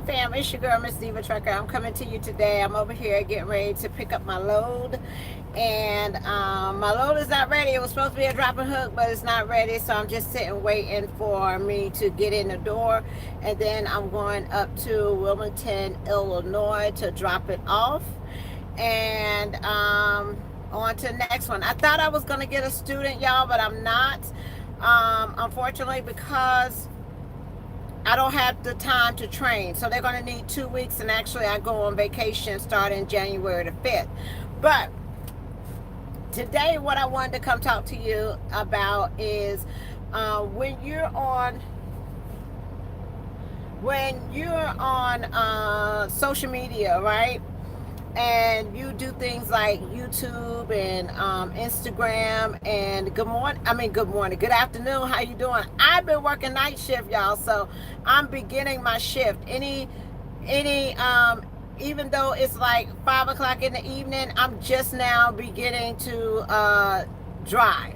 fam, it's your girl, Miss Diva Trucker. I'm coming to you today. I'm over here getting ready to pick up my load. And my load is not ready. It was supposed to be a drop and hook, but it's not ready. So I'm just sitting waiting for me to get in the door. And then I'm going up to Wilmington, Illinois to drop it off. And on to the next one. I thought I was going to get a student, y'all, but I'm not. Unfortunately, because I don't have the time to train. So they're going to need 2 weeks. And actually, I go on vacation starting January the 5th. But today, what I wanted to come talk to you about is when you're on social media, right? And you do things like YouTube and Instagram and good morning, good afternoon, how you doing? I've been working night shift, y'all, so I'm beginning my shift. Even though it's like 5 o'clock in the evening, I'm just now beginning to drive.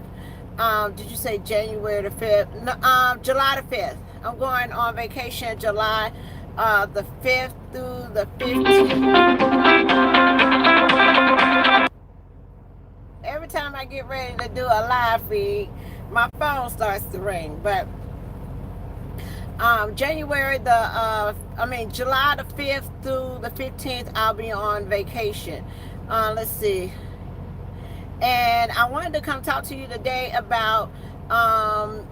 Did you say January the 5th? No, July the 5th. I'm going on vacation July the 5th through the 15th. Every time I get ready to do a live feed, my phone starts to ring. But July the 5th through the 15th, I'll be on vacation. Let's see. And I wanted to come talk to you today about, how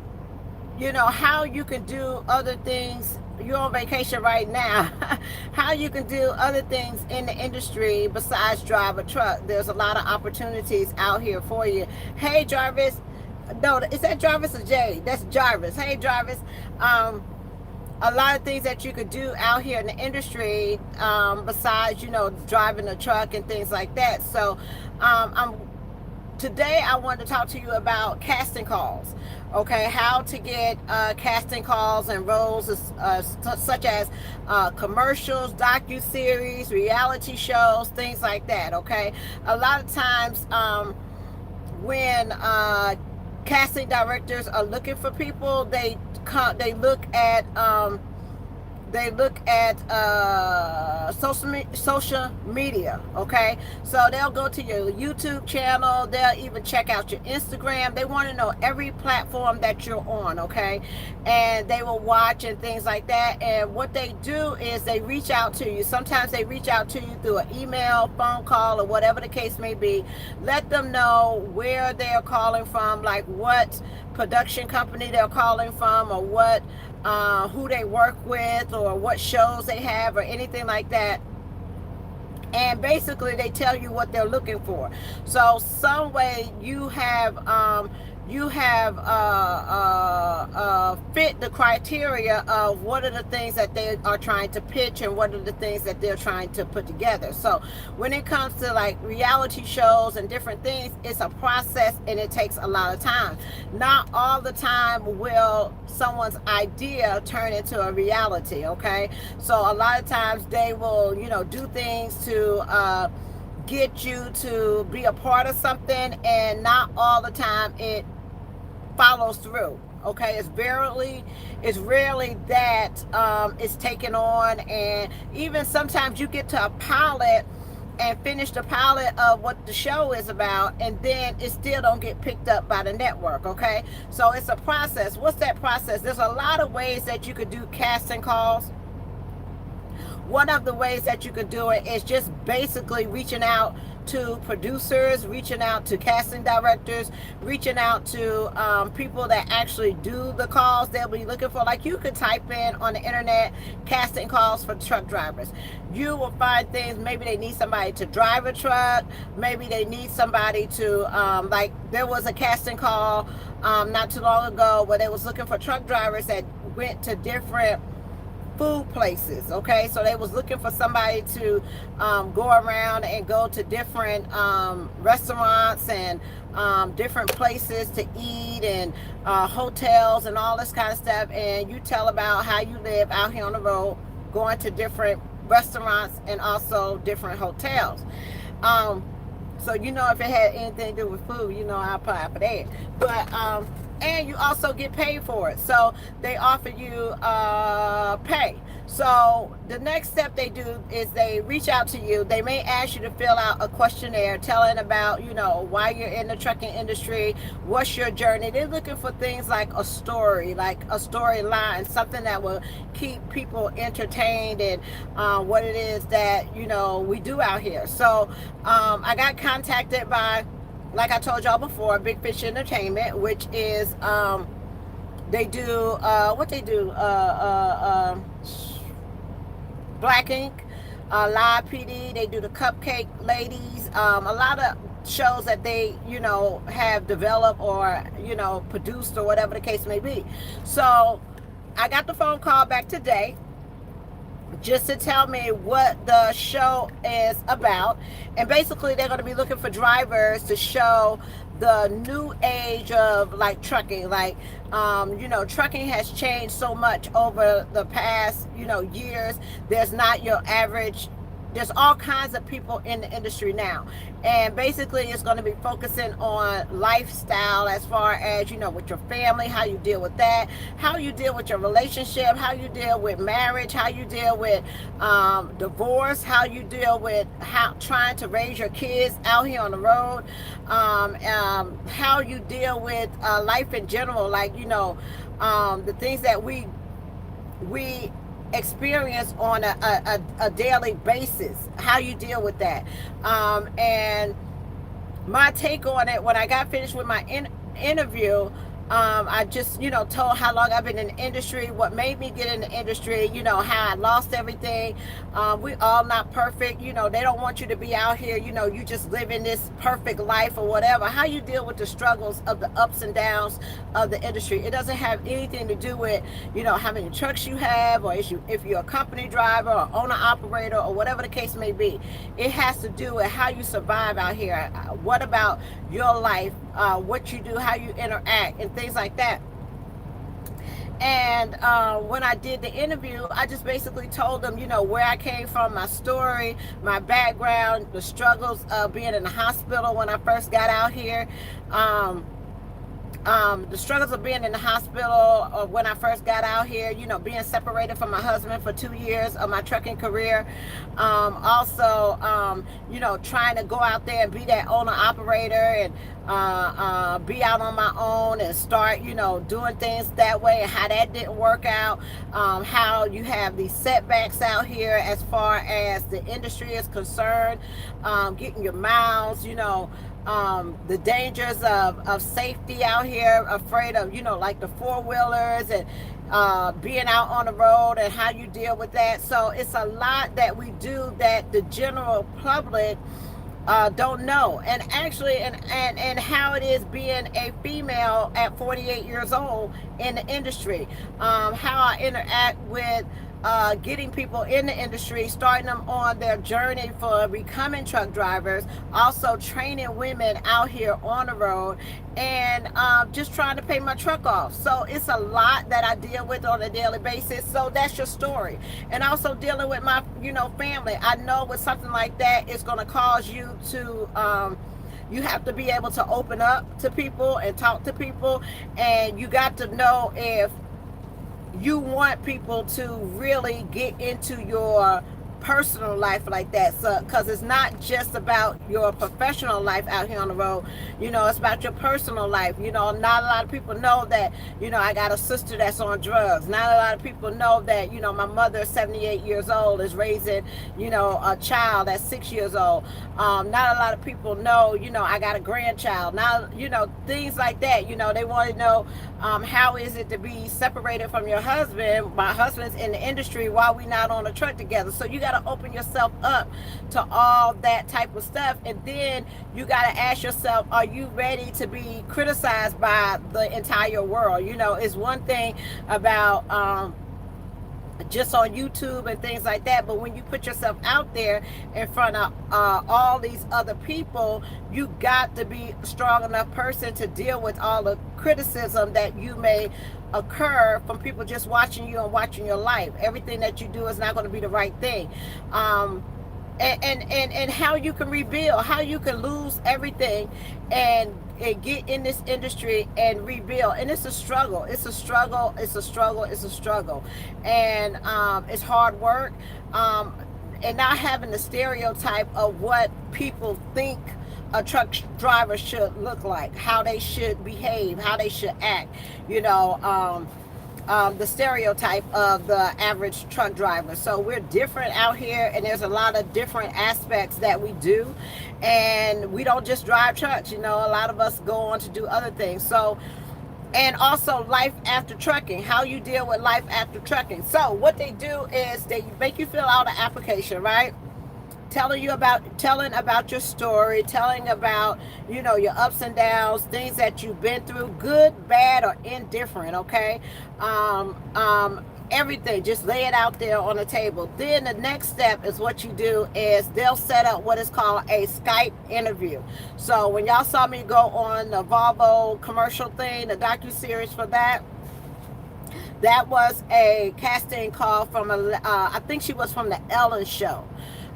you can do other things. You're on vacation right now. How you can do other things in the industry besides drive a truck. There's a lot of opportunities out here for you. Hey, Jarvis. No, is that Jarvis or Jay? That's Jarvis. Hey, Jarvis. A lot of things that you could do out here in the industry besides, driving a truck and things like that. So today I wanted to talk to you about casting calls. Okay, how to get casting calls and roles such as commercials, docu-series, reality shows, things like that. Okay, a lot of times when casting directors are looking for people, they look at social media. Okay, so they'll go to your YouTube channel, they'll even check out your Instagram. They want to know every platform that you're on. Okay, and they will watch and things like that. And what they do is they reach out to you. Sometimes they reach out to you through an email, phone call, or whatever the case may be. Let them know where they're calling from, like what production company they're calling from, or what who they work with, or what shows they have, or anything like that. And basically they tell you what they're looking for. So some way you have fit the criteria of what are the things that they are trying to pitch and what are the things that they're trying to put together. So when it comes to like reality shows and different things, it's a process and it takes a lot of time. Not all the time will someone's idea turn into a reality. Okay, so a lot of times they will do things to get you to be a part of something, and not all the time it follows through. Okay, it's rarely that it's taken on. And even sometimes you get to a pilot and finish the pilot of what the show is about, and then it still don't get picked up by the network. Okay, so it's a process. What's that process? There's a lot of ways that you could do casting calls. One of the ways that you could do it is just basically reaching out to producers, reaching out to casting directors, reaching out to people that actually do the calls they'll be looking for. Like you could type in on the internet casting calls for truck drivers. You will find things. Maybe they need somebody to drive a truck. Maybe they need somebody to like there was a casting call not too long ago where they was looking for truck drivers that went to different food places. Okay, so they was looking for somebody to go around and go to different restaurants and different places to eat, and hotels and all this kind of stuff. And you tell about how you live out here on the road, going to different restaurants and also different hotels. So if it had anything to do with food, I'll apply for that. But and you also get paid for it. So they offer you pay. So the next step they do is they reach out to you. They may ask you to fill out a questionnaire telling about, why you're in the trucking industry, what's your journey. They're looking for things like a story, like a storyline, something that will keep people entertained, and what it is that, we do out here. So I got contacted by, like I told y'all before, Big Fish Entertainment, which is they do what they do Black Ink, Live PD. They do the Cupcake Ladies. A lot of shows that they, have developed or, produced or whatever the case may be. So I got the phone call back today just to tell me what the show is about. And basically they're going to be looking for drivers to show the new age of like trucking. Like trucking has changed so much over the past years. There's not your average, there's all kinds of people in the industry now, and basically it's going to be focusing on lifestyle as far as with your family, how you deal with that, how you deal with your relationship, how you deal with marriage, how you deal with divorce, how you deal with how trying to raise your kids out here on the road, how you deal with life in general, like the things that we experience on a daily basis, how you deal with that. And my take on it, when I got finished with my interview, I just, told how long I've been in the industry, what made me get in the industry, how I lost everything. We all not perfect. They don't want you to be out here, you just living this perfect life or whatever. How you deal with the struggles of the ups and downs of the industry. It doesn't have anything to do with, how many trucks you have, or if you're a company driver or owner operator or whatever the case may be. It has to do with how you survive out here. What about your life, what you do, how you interact, and things like that. And when I did the interview, I just basically told them, where I came from, my story, my background, the struggles of being in the hospital when I first got out here. The struggles of being in the hospital when I first got out here, being separated from my husband for 2 years of my trucking career. Also, trying to go out there and be that owner operator and be out on my own and start, doing things that way, and how that didn't work out. How you have these setbacks out here as far as the industry is concerned, getting your miles, the dangers of safety out here, afraid of, like the four-wheelers and being out on the road, and how you deal with that. So it's a lot that we do that the general public don't know. And actually, and how it is being a female at 48 years old in the industry, how I interact with getting people in the industry, starting them on their journey for becoming truck drivers, also training women out here on the road, and just trying to pay my truck off. So it's a lot that I deal with on a daily basis. So that's your story. And also dealing with my, family. I know with something like that, it's going to cause you to you have to be able to open up to people and talk to people, and you got to know if you want people to really get into your personal life like that. So because it's not just about your professional life out here on the road, it's about your personal life. Not a lot of people know that, I got a sister that's on drugs. Not a lot of people know that, my mother, 78 years old, is raising, a child that's 6 years old. Not a lot of people know, I got a grandchild. Now, things like that. They want to know, how is it to be separated from your husband? My husband's in the industry while we not on a truck together. So you got to open yourself up to all that type of stuff. And then you got to ask yourself, are you ready to be criticized by the entire world? It's one thing about just on YouTube and things like that, but when you put yourself out there in front of all these other people, you got to be a strong enough person to deal with all the criticism that you may occur from people just watching you and watching your life. Everything that you do is not going to be the right thing. and how you can rebuild, how you can lose everything and get in this industry and rebuild. And it's a struggle. It's a struggle. It's a struggle. It's a struggle. And it's hard work. And not having the stereotype of what people think a truck driver should look like, how they should behave, how they should act, you know, the stereotype of the average truck driver. So we're different out here, and there's a lot of different aspects that we do. And we don't just drive trucks, you know, a lot of us go on to do other things. So, and also life after trucking, how you deal with life after trucking. So what they do is they make you fill out an application, right? Telling about your story, telling about, you know, your ups and downs, things that you've been through, good, bad, or indifferent. Okay. Everything, just lay it out there on the table. Then the next step is what you do is they'll set up what is called a Skype interview. So when y'all saw me go on the Volvo commercial thing, the docu-series for that, that was a casting call from I think she was from the Ellen show.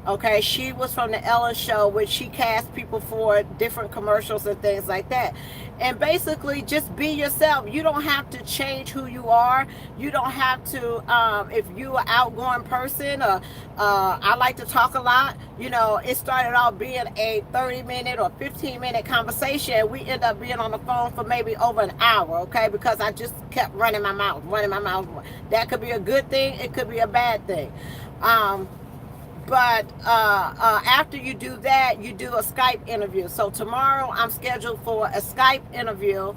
Okay, she was from the Ellen show, which she cast people for different commercials and things like that. And basically, just be yourself. You don't have to change who you are. You don't have to, if you're an outgoing person, or I like to talk a lot, you know, it started off being a 30-minute or 15-minute conversation. We end up being on the phone for maybe over an hour, okay, because I just kept running my mouth. That could be a good thing. It could be a bad thing. But after you do that, you do a Skype interview. So tomorrow I'm scheduled for a Skype interview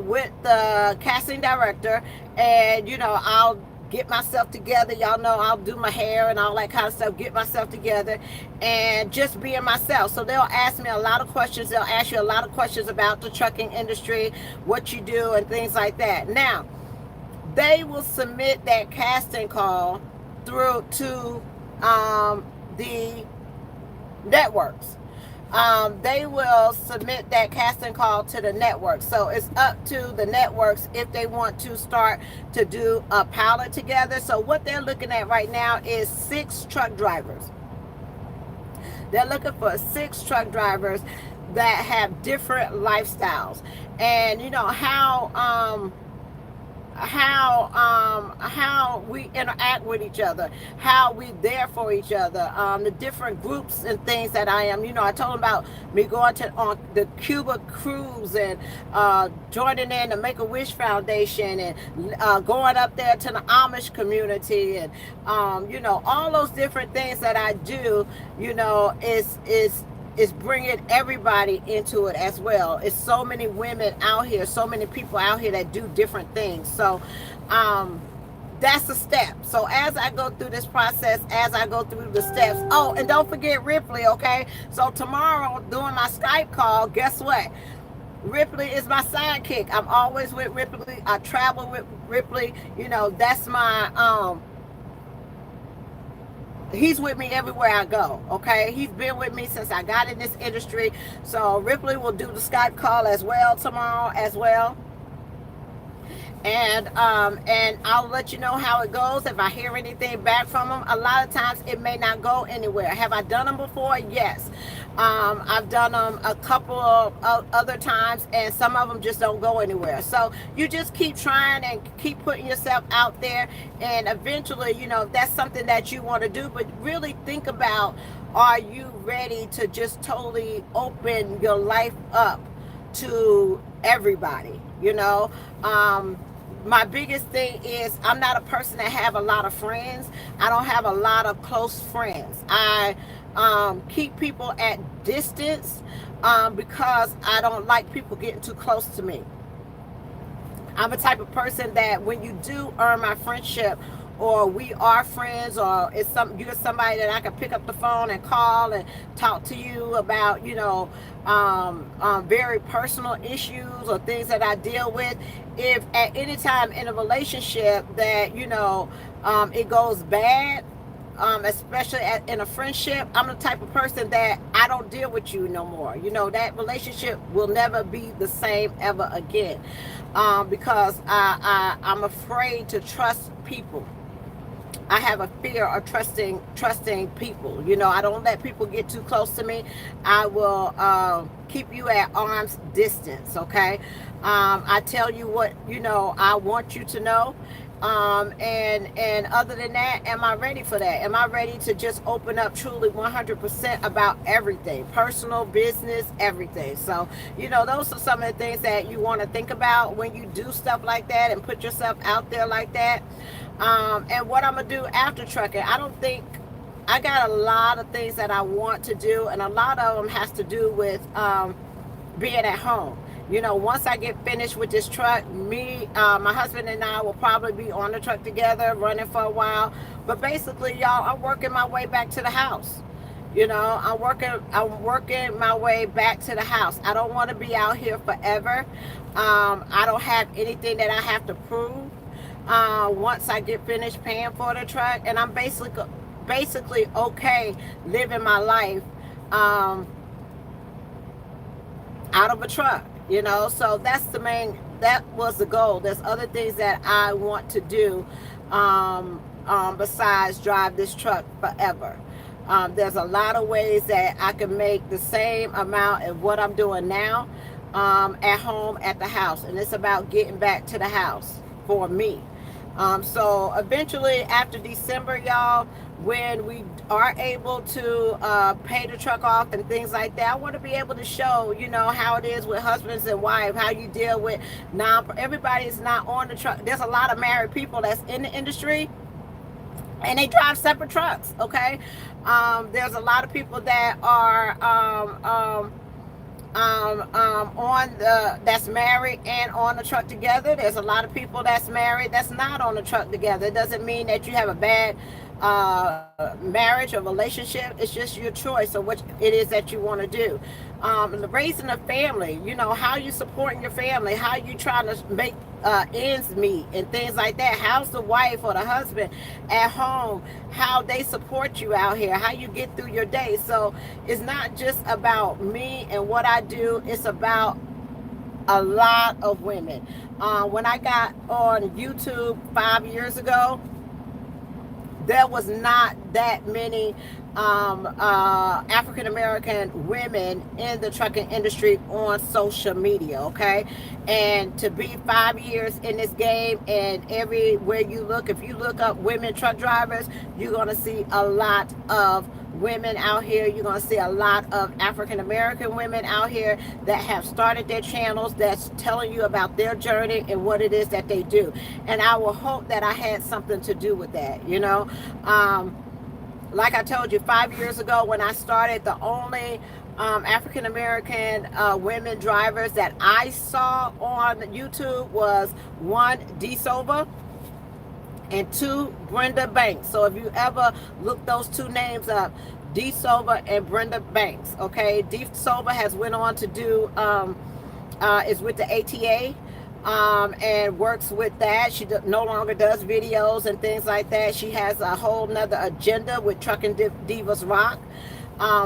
with the casting director. And, you know, I'll get myself together. Y'all know I'll do my hair and all that kind of stuff, get myself together and just being myself. So they'll ask me a lot of questions. They'll ask you a lot of questions about the trucking industry, what you do and things like that. Now, they will submit that casting call through to the networks. They will submit that casting call to the network. So it's up to the networks if they want to start to do a pilot together. So what they're looking at right now is 6 truck drivers. They're looking for 6 truck drivers that have different lifestyles. And you know how we interact with each other, how we there for each other, the different groups and things that I am. You know, I told them about me going on the Cuba cruise and joining in the Make-A-Wish Foundation and going up there to the Amish community and you know, all those different things that I do, you know, is bringing everybody into it as well. It's so many women out here, so many people out here that do different things. So that's a step. So as I go through this process, as I go through the steps, oh, and don't forget Ripley, okay? So tomorrow doing my Skype call, guess what? Ripley is my sidekick. I'm always with Ripley. I travel with Ripley. You know, that's my he's with me everywhere I go, okay? He's been with me since I got in this industry. So Ripley will do the Skype call as well tomorrow as well. And I'll let you know how it goes. If I hear anything back from them, a lot of times it may not go anywhere. Have I done them before? Yes. I've done them a couple of other times, and some of them just don't go anywhere. So you just keep trying and keep putting yourself out there, and eventually, you know, if that's something that you want to do, but really think about, are you ready to just totally open your life up to everybody, you know? My biggest thing is I'm not a person that have a lot of friends. I don't have a lot of close friends. I keep people at distance because I don't like people getting too close to me. I'm a type of person that when you do earn my friendship, or we are friends, or you're somebody that I can pick up the phone and call and talk to you about, you know, very personal issues or things that I deal with. If at any time in a relationship that, you know, it goes bad, especially in a friendship, I'm the type of person that I don't deal with you no more. You know, that relationship will never be the same ever again, because I'm afraid to trust people. I have a fear of trusting people. You know, I don't let people get too close to me. I will keep you at arm's distance. Okay, I tell you what, you know, I want you to know. And other than that, am I ready for that? Am I ready to just open up truly 100% about everything, personal, business, everything? So, you know, those are some of the things that you want to think about when you do stuff like that and put yourself out there like that. And what I'm gonna do after trucking, I don't think, I got a lot of things that I want to do, and a lot of them has to do with being at home. You know, once I get finished with this truck, my husband and I will probably be on the truck together, running for a while. But basically, y'all, I'm working my way back to the house. You know, I'm working my way back to the house. I don't want to be out here forever. I don't have anything that I have to prove. Once I get finished paying for the truck, and I'm basically okay living my life um, out of a truck, you know. So that was the goal. There's other things that I want to do besides drive this truck forever. There's a lot of ways that I can make the same amount of what I'm doing now at home, at the house, and it's about getting back to the house for me. So eventually after December, y'all, when we are able to pay the truck off and things like that, I want to be able to show, you know, how it is with husbands and wives, how you deal with everybody's not on the truck. There's a lot of married people that's in the industry, and they drive separate trucks. Okay, there's a lot of people that are on the that's married and on the truck together. There's a lot of people that's married that's not on the truck together. It doesn't mean that you have a bad marriage or relationship. It's just your choice of what it is that you want to do. Raising a family, you know, how you supporting your family, how you trying to make ends meet and things like that. How's the wife or the husband at home, how they support you out here, how you get through your day. So it's not just about me and what I do, it's about a lot of women. When I got on YouTube 5 years ago, there was not that many African American women in the trucking industry on social media. Okay, and to be 5 years in this game, and everywhere you look, if you look up women truck drivers, you're going to see a lot of women out here. You're going to see a lot of African American women out here that have started their channels, that's telling you about their journey and what it is that they do. And I will hope that I had something to do with that, you know. Like I told you, 5 years ago when I started, the only African American women drivers that I saw on YouTube was one, D Silva, and two, Brenda Banks. So if you ever look those two names up, D Silva and Brenda Banks. Okay, D Silva has went on to do is with the ATA, and works with that. She no longer does videos and things like that. She has a whole nother agenda with Trucking Divas Rock.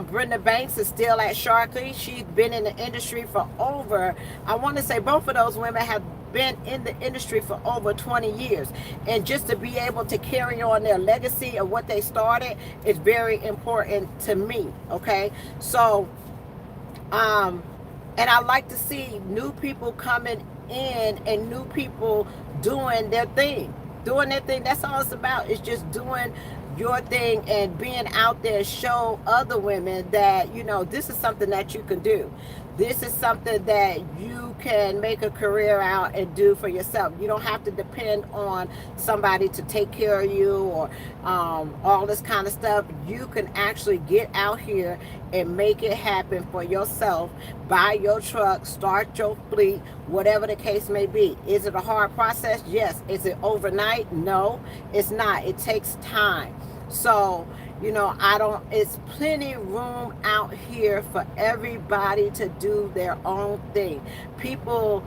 Brenda Banks is still at Sharkley. She's been in the industry for over, I want to say both of those women have been in the industry for over 20 years. And just to be able to carry on their legacy of what they started is very important to me. Okay, so and I like to see new people coming in and new people doing their thing. That's all it's about. It's just doing your thing and being out there, show other women that, you know, this is something that you can do. This is something that you can make a career out and do for yourself. You don't have to depend on somebody to take care of you or all this kind of stuff. You can actually get out here and make it happen for yourself. Buy your truck, start your fleet, whatever the case may be. Is it a hard process? Yes. Is it overnight? No, it's not. It takes time. So, you know, it's plenty room out here for everybody to do their own thing. People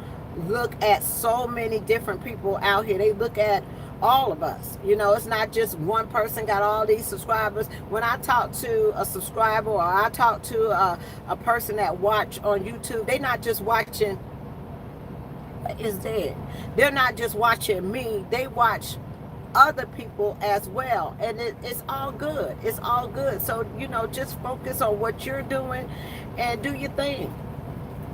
look at so many different people out here. They look at all of us. You know, it's not just one person got all these subscribers. When I talk to a subscriber or I talk to a person that watch on YouTube, they're not just watching, is dead. They're not just watching me. They watch other people as well. And it's all good. It's all good. So, just focus on what you're doing and do your thing.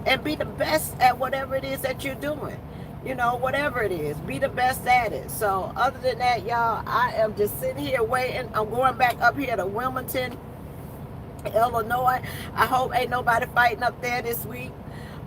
And be the best at whatever it is that you're doing. Whatever it is, be the best at it. So other than that, y'all, I am just sitting here waiting. I'm going back up here to Wilmington, Illinois. I hope ain't nobody fighting up there this week,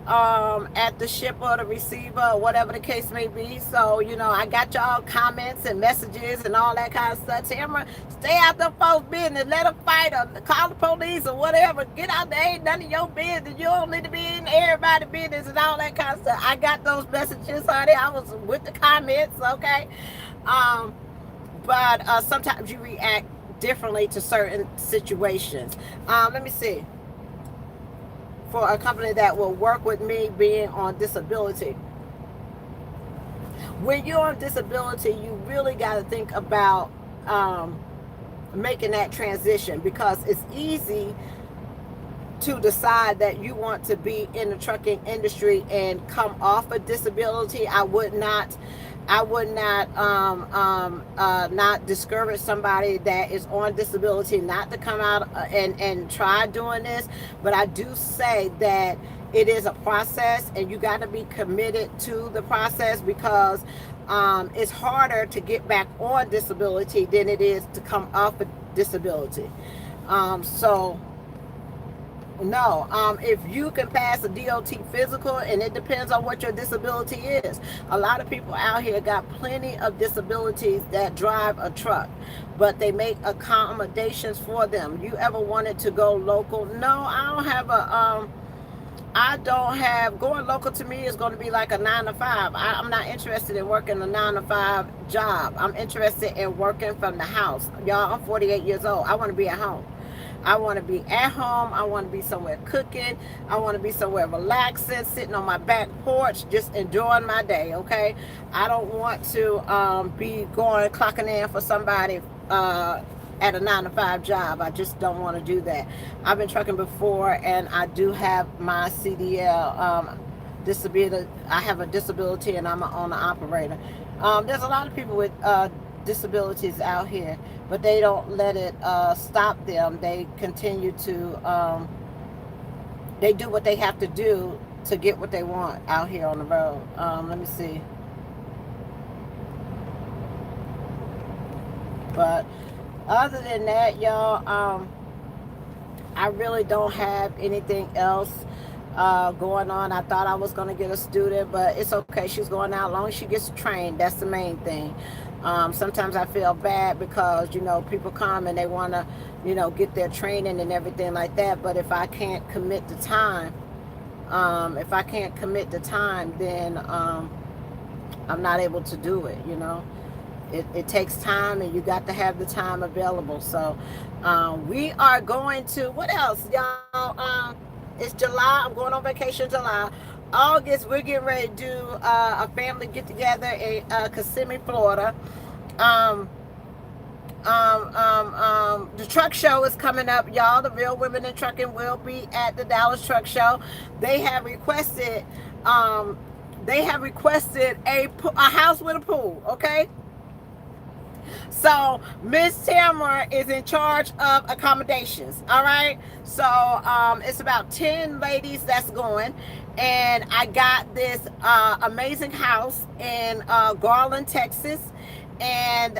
at the shipper or the receiver or whatever the case may be. So, I got y'all comments and messages and all that kind of stuff. Tamara, stay out them folks' business. Let them fight or call the police or whatever. Get out there. Ain't none of your business. You don't need to be in everybody's business and all that kind of stuff. I got those messages, honey. I was with the comments, okay? But sometimes you react differently to certain situations. Let me see. For a company that will work with me being on disability. When you're on disability, you really got to think about making that transition, because it's easy to decide that you want to be in the trucking industry and come off a disability. I would not not discourage somebody that is on disability not to come out and try doing this, but I do say that it is a process and you got to be committed to the process, because it's harder to get back on disability than it is to come off a disability. No, if you can pass a DOT physical, and it depends on what your disability is. A lot of people out here got plenty of disabilities that drive a truck, but they make accommodations for them. You ever wanted to go local? No, going local to me is going to be like a 9 to 5. I'm not interested in working a 9 to 5 job. I'm interested in working from the house. Y'all, I'm 48 years old. I want to be at home. I want to be at home. I want to be somewhere cooking. I want to be somewhere relaxing, sitting on my back porch, just enjoying my day, okay? I don't want to be clocking in for somebody at a 9 to 5 job. I just don't want to do that. I've been trucking before, and I do have my CDL disability. I have a disability, and I'm an owner operator. There's a lot of people with disabilities out here, but they don't let it stop them. They continue to they do what they have to do to get what they want out here on the road. Let me see. But other than that, y'all, I really don't have anything else going on. I thought I was going to get a student, but it's okay. She's going out. As long as she gets trained, that's the main thing. Sometimes I feel bad because, people come and they want to, get their training and everything like that. But if I can't commit the time, then I'm not able to do it, It takes time, and you got to have the time available. So we are going to, what else, y'all? It's July. I'm going on vacation July. August, we're getting ready to do a family get together in Kissimmee, Florida. The truck show is coming up, y'all. The Real Women in Trucking will be at the Dallas Truck Show. They have requested a house with a pool, okay? So Miss Tamara is in charge of accommodations, all right? So it's about 10 ladies that's going, and I got this amazing house in Garland, Texas, and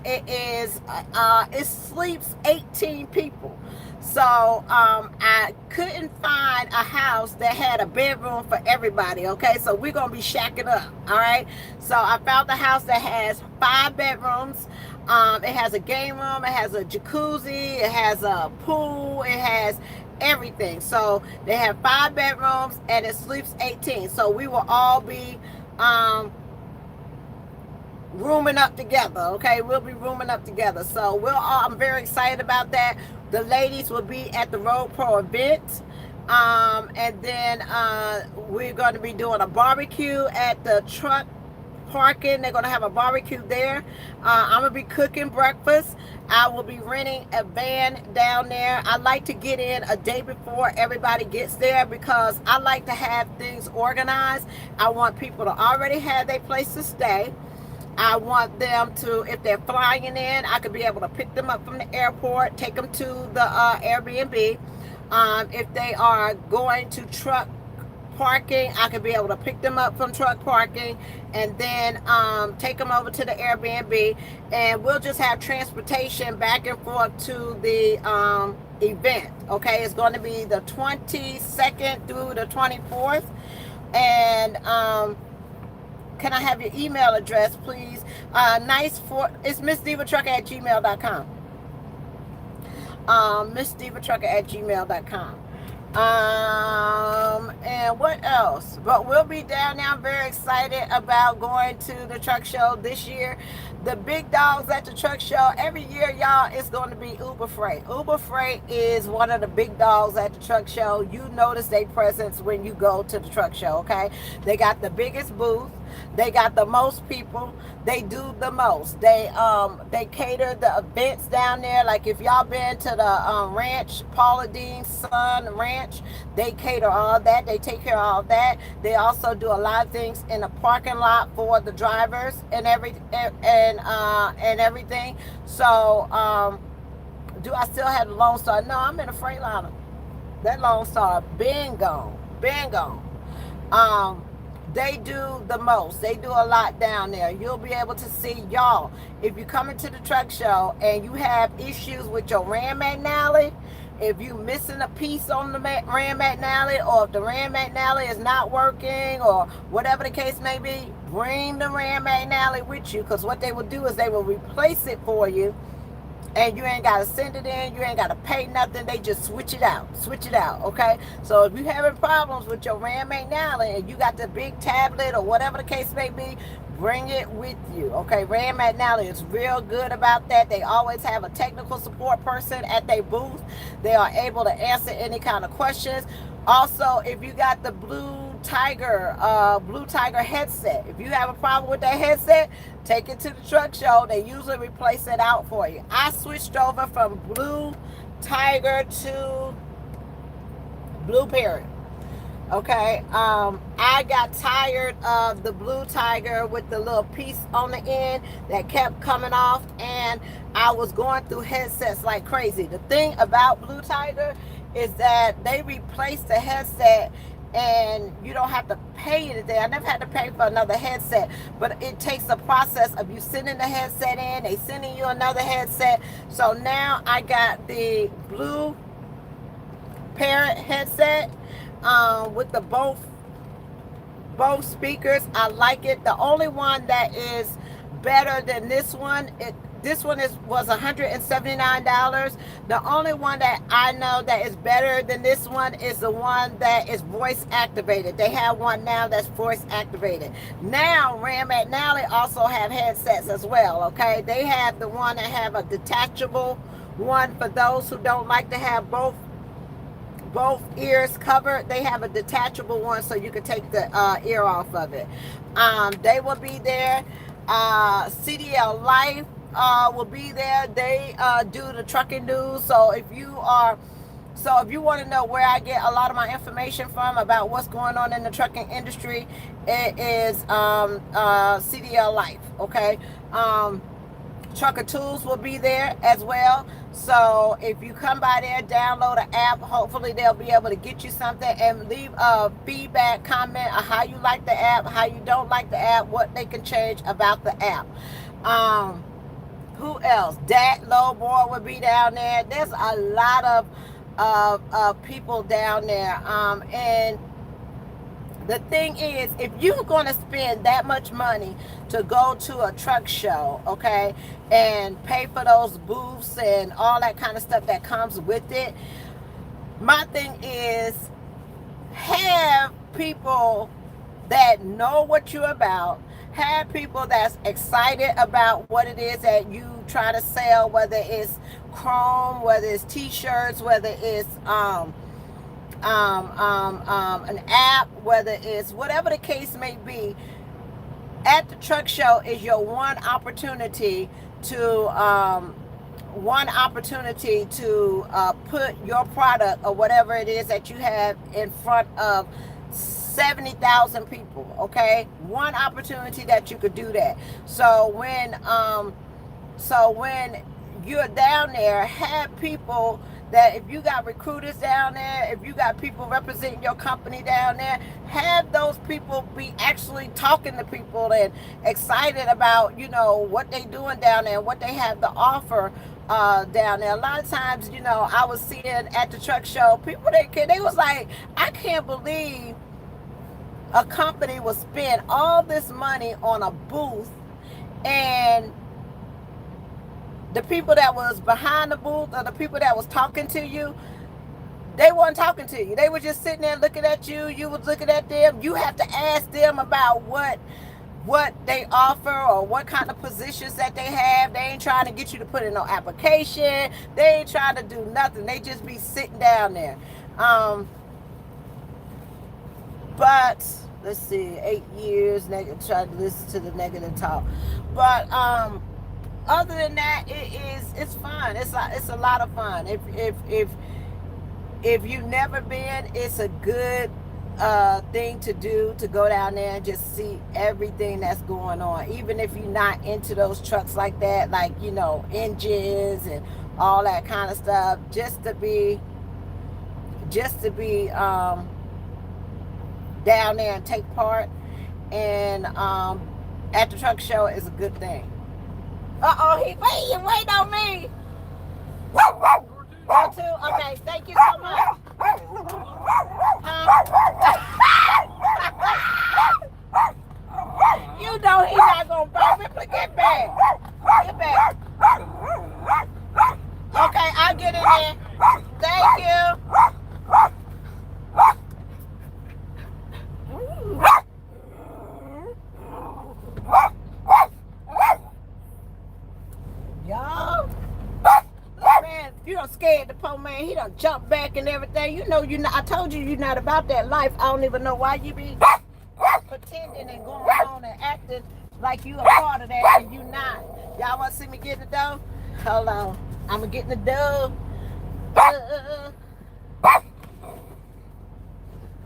it sleeps 18 people. So I couldn't find a house that had a bedroom for everybody, okay? So we're going to be shacking up, all right? So I found the house that has 5 bedrooms. It has a game room. It has a jacuzzi. It has a pool. It has everything. So they have 5 bedrooms, and it sleeps 18. So we will all be rooming up together, okay? We'll be rooming up together. So I'm very excited about that. The ladies will be at the Road Pro event. And then we're going to be doing a barbecue at the truck parking. They're going to have a barbecue there. I'm going to be cooking breakfast. I will be renting a van down there. I like to get in a day before everybody gets there, because I like to have things organized. I want people to already have their place to stay. I want them to, if they're flying in, I could be able to pick them up from the airport, take them to the Airbnb. If they are going to truck parking, I could be able to pick them up from truck parking and then take them over to the Airbnb, and we'll just have transportation back and forth to the event. Okay, it's going to be the 22nd through the 24th, and can I have your email address, please? It's missdivatrucker@gmail.com. missdivatrucker@gmail.com. And what else? But we'll be down there. I'm very excited about going to the truck show this year. The big dogs at the truck show every year, y'all, it's going to be Uber Freight. Uber Freight is one of the big dogs at the truck show. You notice their presence when you go to the truck show, okay? They got the biggest booth. They got the most people. They do the most. They cater the events down there. Like if y'all been to the ranch, Paula Dean's son ranch, they cater all that. They take care of all that. They also do a lot of things in the parking lot for the drivers and everything. So do I still have the Lone Star? No, I'm in a Freightliner. That Lone Star been gone. They do the most. They do a lot down there. You'll be able to see, y'all, if you come into the truck show and you have issues with your Ram McNally, if you missing a piece on the Ram McNally, or if the Ram McNally is not working, or whatever the case may be, bring the Ram McNally with you, because what they will do is they will replace it for you, and you ain't got to send it in, you ain't got to pay nothing, they just switch it out, okay? So if you're having problems with your Ram McNally and you got the big tablet or whatever the case may be, bring it with you, okay? Ram McNally is real good about that. They always have a technical support person at their booth. They are able to answer any kind of questions. Also, if you got the Blue Tiger headset, if you have a problem with that headset, take it to the truck show. They usually replace it out for you. I switched over from Blue Tiger to Blue Parrot. Okay, I got tired of the Blue Tiger with the little piece on the end that kept coming off, and I was going through headsets like crazy. The thing about Blue Tiger is that they replace the headset and you don't have to pay anything. I never had to pay for another headset, but it takes a process of you sending the headset in, they sending you another headset. So now I got the Blue Parrot headset with the both speakers. I like it. The only one that is better than this one, was $179. The only one that I know that is better than this one is the one that is voice activated. They have one now that's voice activated. Now Ram McNally also have headsets as well, okay? They have the one that have a detachable one for those who don't like to have both ears covered. They have a detachable one so you can take the ear off of it. They will be there. CDL Life will be there. They do the trucking news. So if you want to know where I get a lot of my information from about what's going on in the trucking industry, it is CDL Life. Okay. Trucker Tools will be there as well. So if you come by there, download an app, hopefully they'll be able to get you something, and leave a feedback comment on how you like the app, how you don't like the app, what they can change about the app. Who else? Dat Lowboy will be down there. There's a lot of people down there. And the thing is, if you're going to spend that much money to go to a truck show, okay, and pay for those booths and all that kind of stuff that comes with it, my thing is, have people that know what you're about, have people that's excited about what it is that you try to sell, whether it's chrome, whether it's t-shirts, whether it's an app, whether it's whatever the case may be. At the truck show is your one opportunity to put your product or whatever it is that you have in front of 70,000 people. Okay, one opportunity that you could do that. So when you're down there, have people that, if you got recruiters down there, if you got people representing your company down there, have those people be actually talking to people and excited about, what they doing down there and what they have to offer down there. A lot of times, I was seeing at the truck show, people they was like, I can't believe a company would spend all this money on a booth, and the people that was behind the booth, or the people that was talking to you, they weren't talking to you. They were just sitting there looking at you. You was looking at them. You have to ask them about what they offer or what kind of positions that they have. They ain't trying to get you to put in no application. They ain't trying to do nothing. They just be sitting down there. But let's see, 8 years, try to listen to the negative talk. But other than that, it's fun. It's a lot of fun. If you've never been, it's a good thing to do, to go down there and just see everything that's going on. Even if you're not into those trucks like that, like engines and all that kind of stuff, just to be down there and take part and at the truck show is a good thing. He wait on me. Go too? Okay, thank you so much. You know he's not gonna bite. Ripley, get back. Get back. Okay, I'll get in there. Thank you. Y'all, man, you done scared the poor man. He done jumped back and everything. You know you not. I told you you're not about that life. I don't even know why you be pretending and going on and acting like you a part of that and you not. Y'all want to see me get in the dough? Hold on, I'm gonna get in the dough.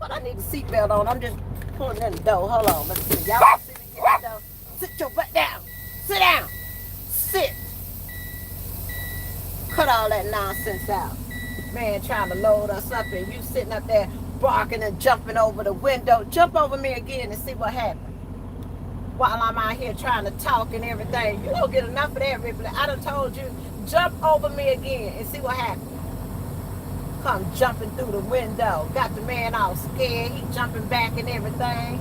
But I need a seatbelt on. I'm just pulling in the dough. Hold on, let's see. Y'all want to see me get in the dough? Sit your butt down. Sit down. Sit. Cut all that nonsense out. Man trying to load us up and you sitting up there barking and jumping over the window. Jump over me again and see what happens. While I'm out here trying to talk and everything. You don't get enough of that, Ripley. I done told you, jump over me again and see what happens. Come jumping through the window. Got the man all scared. He jumping back and everything.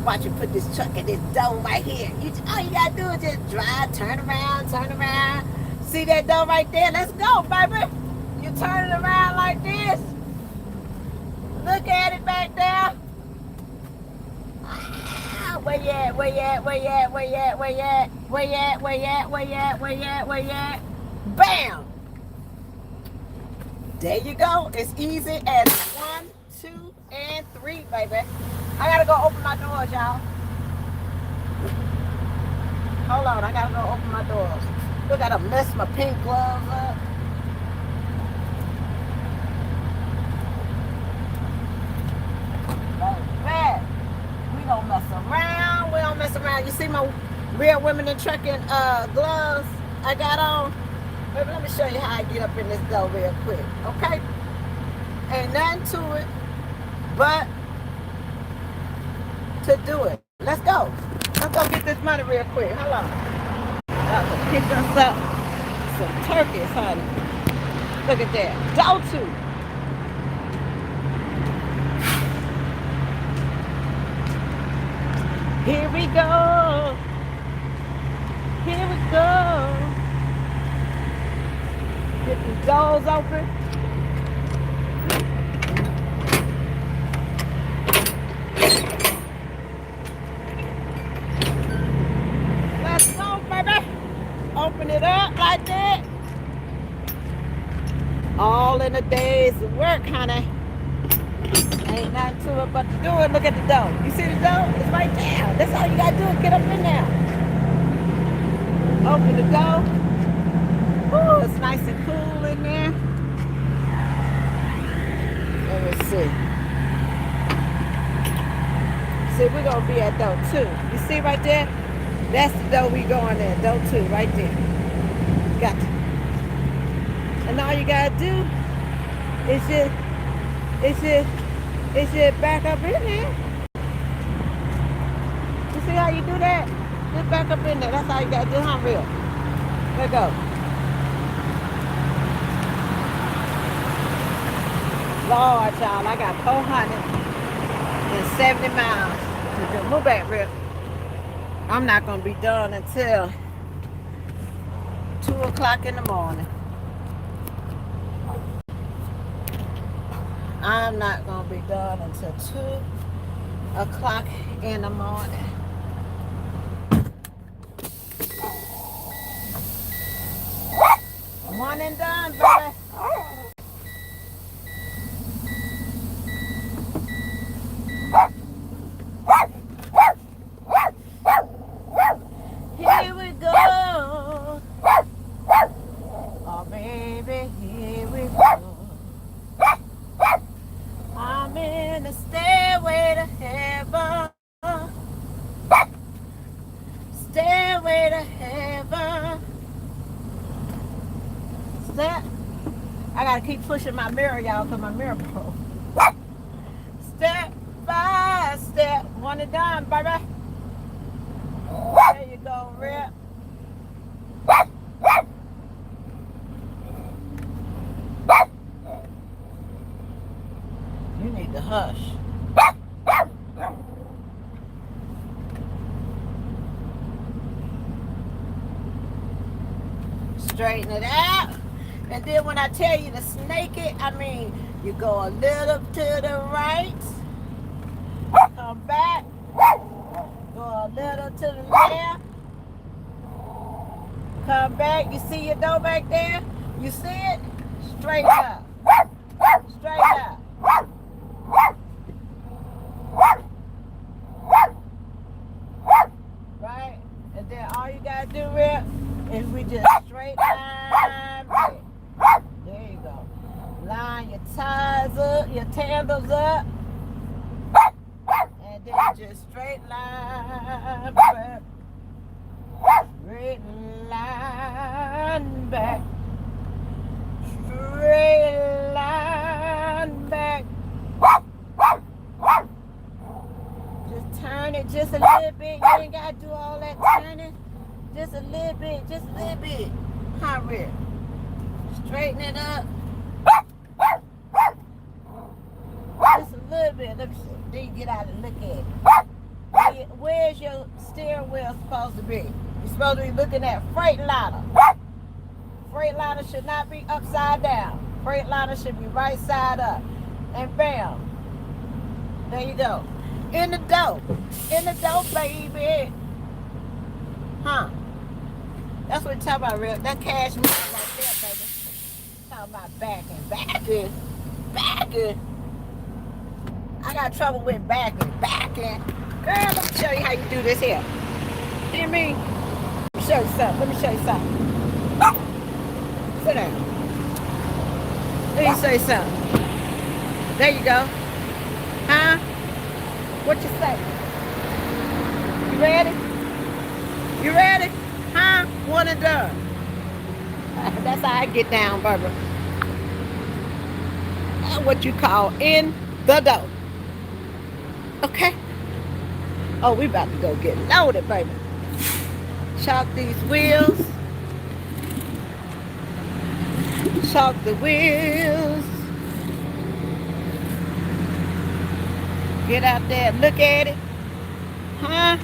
Watch you put this truck in this door right here. All you gotta do is just drive, turn around. See that door right there? Let's go, baby. You turn it around like this. Look at it back there. Where you at? Bam! There you go. It's easy as 1, 2, and 3, baby. I gotta go open my doors, y'all. Hold on, I gotta go open my doors. Look, I gotta mess my pink gloves up. Bad. We don't mess around. You see my real women in trucking gloves I got on? Baby, let me show you how I get up in this door real quick, okay? Ain't nothing to it but to do it. Let's go. Let's go get this money real quick. Hold on. Got to pick us up some turkeys, honey. Look at that. Go to. Here we go. Here we go. Get these doors open. Let's go, baby. Open it up like that. All in a day's work, honey. Ain't nothing to it but to do it. Look at the door. You see the door? It's right there. That's all you gotta do is get up in there. Open the door. Ooh, it's nice and cool in there. Let me see. See, we're going to be at door 2. You see right there? That's the door we going at, door 2, right there. Gotcha. And all you got to do is just back up in there. You see how you do that? Just back up in there. That's all you got to do, huh, real? Let go. Lord, y'all, I got 470 miles to do. Move back, real. I'm not going to be done until 2 o'clock in the morning. I'm not going to be done until 2 o'clock in the morning. One and done, baby. Here we go. Oh, baby, here we go. I'm in the stairway to heaven. Stairway to heaven. Step. I gotta keep pushing my mirror, y'all, because my mirror broke. Step by step. One and done, baby. There you go, Rip. You need to hush. Straighten it out. And then when I tell you to snake it, I mean you go a little to the right. Come back. Go a little to the left. Come back. You see your door back there? You see it? Straighten up. Straighten up. Right? And then all you gotta do, Rip, is we just straight line back. There you go. Line your ties up, your tandles up. And then just straight line back. Straight line back. Straight line back. Just turn it just a little bit. You ain't got to do all that turning. Just a little bit. Just a little bit. How real? Straighten it up. Just a little bit. Let me see. Then you get out and look at it. Where's your steering wheel supposed to be? You're supposed to be looking at Freightliner. Freightliner should not be upside down. Freightliner should be right side up. And bam. There you go. In the dough. In the dough, baby. Huh? That's what you're talking about, real. That cash money right there, baby. Talking about backing. Backing. Backing. I got trouble with backing. Backing. Girl, let me show you how you do this here. Hear me? Let me show you something. Let me show you something. Sit down. Let me show you something. There you go. Huh? What you say? You ready? You ready? Huh? One and done. That's how I get down, Barbara. That's what you call in the dough. Okay? Oh, we about to go get loaded, baby. Chalk these wheels. Chalk the wheels. Get out there and look at it. Huh?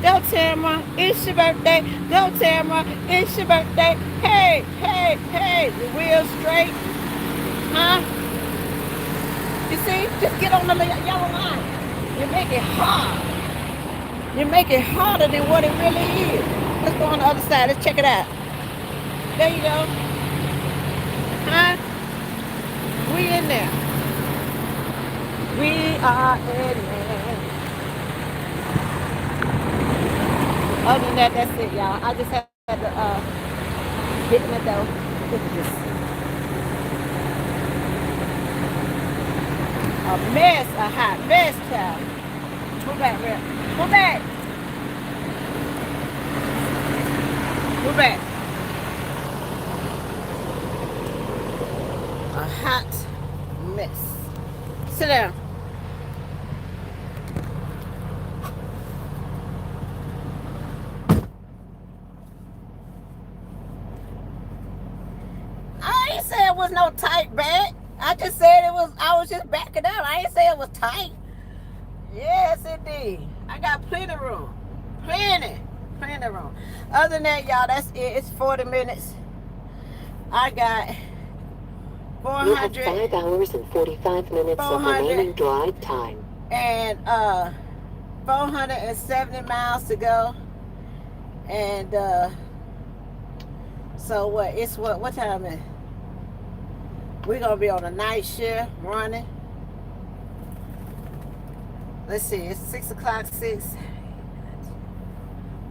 Go, Tamara. It's your birthday. Go, Tamara. It's your birthday. Hey, hey, hey. The wheels straight. Huh? You see? Just get on the yellow line. You make it hard. You make it harder than what it really is. Let's go on the other side. Let's check it out. There you go. Huh? We in there. We are in there. Other than that, that's it, y'all. I just had to get in the dough. Look at this. mess, a hot mess, child. Move back, Rip. Move back. Move back. A hot mess. Sit down. I ain't say it was no tight bag. I just said I was just backing up. I ain't say it was tight. Yes, indeed. I got plenty of room. Plenty of room. Other than that, y'all, that's it. It's 40 minutes. I got 400. You have 5 hours and 45 minutes of remaining drive time. And 470 miles to go. And so what time is it? We're gonna be on a night shift running. Let's see, it's 6 o'clock, 6.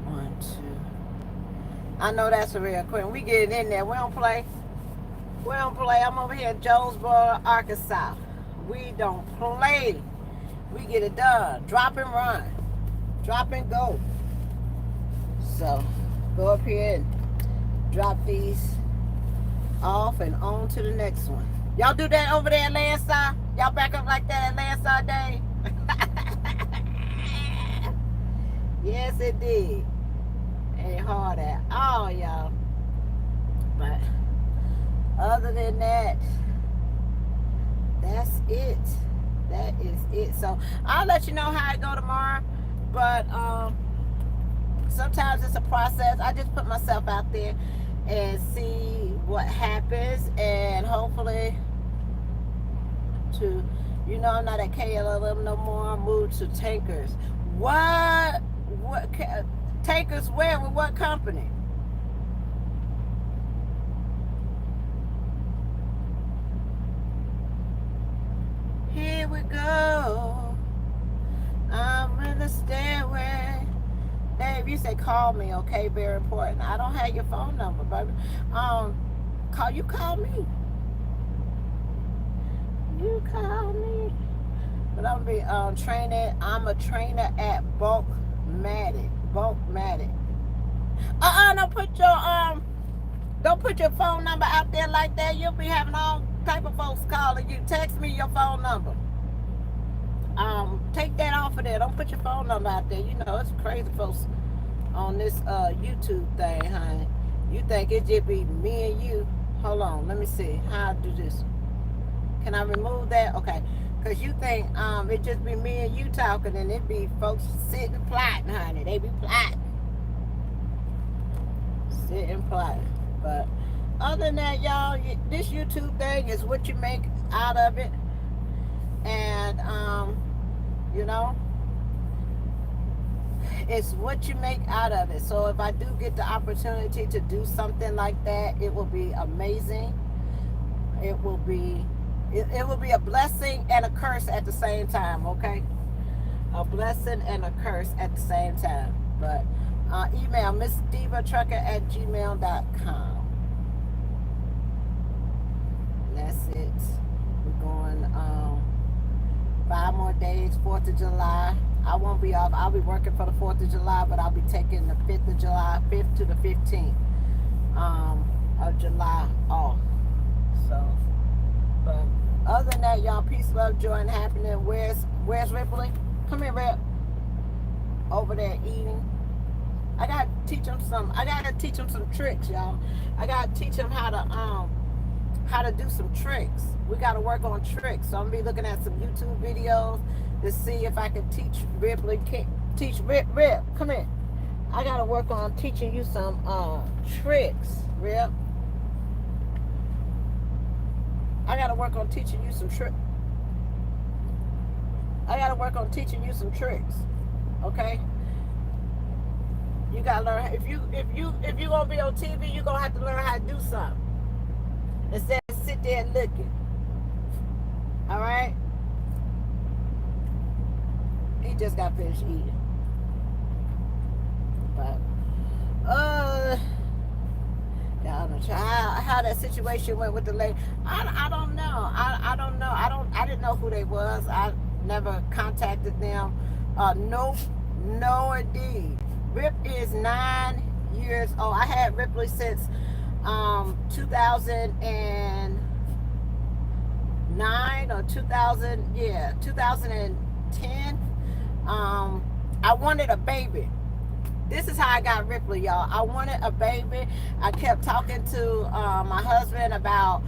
1, 2. I know that's a real quick. We get in there. We don't play. I'm over here in Jonesboro, Arkansas. We don't play. We get it done. Drop and run. Drop and go. So, go up here and drop these off and on to the next one. Y'all do that over there at Landside? Y'all back up like that at Landside Day? Yes, it did. Ain't hard at all, y'all. But other than that, that's it. That is it. So I'll let you know how I go tomorrow. But sometimes it's a process. I just put myself out there and see what happens, and hopefully to, I'm not at KLLM no more. I moved to Tankers. What Tankers where? With what company? Here we go. I'm in the stairway. Dave, you say call me, okay? Very important. I don't have your phone number, baby. You call me. You call me. But I'm be training. I'm a trainer at Bulkmatic. Don't put your phone number out there like that. You'll be having all type of folks calling you. Text me your phone number. Take that off of there. Don't put your phone number out there. It's crazy folks on this YouTube thing, honey. You think it just be me and you? Hold on, let me see how I do this. Can I remove that? Okay, because you think it just be me and you talking, and it be folks sitting plotting, honey. They be plotting, sitting plotting. But other than that, y'all, this YouTube thing is what you make out of it. And it's what you make out of it. So if I do get the opportunity to do something like that, it will be amazing. It will be a blessing and a curse at the same time, okay? A blessing and a curse at the same time. But email missdivatrucker@gmail.com. That's it. We're going 5 more days, 4th of July. I won't be off. I'll be working for the 4th of July, but I'll be taking the 5th of July, 5th to the 15th of July off. So, but other than that, y'all, peace, love, joy, and happiness. Where's Ripley? Come here, Rip. Over there eating. I gotta teach him some tricks, y'all. I gotta teach him how to do some tricks. We gotta work on tricks. So I'm gonna be looking at some YouTube videos to see if I can teach Ripley. Rip, come here. I gotta work on teaching you some tricks, Rip. I gotta work on teaching you some tricks. Okay? You gotta learn. If you gonna be on TV, you gonna have to learn how to do something instead of sit there and looking. All right? He just got finished eating. But Yeah, I don't know how that situation went with the lady. I don't know. I don't know. I didn't know who they was. I never contacted them. Nope, no indeed. Rip is 9 years old. I had Ripley since 2009 or 2010. I wanted a baby. This is how I got Ripley, y'all. I wanted a baby. I kept talking to my husband about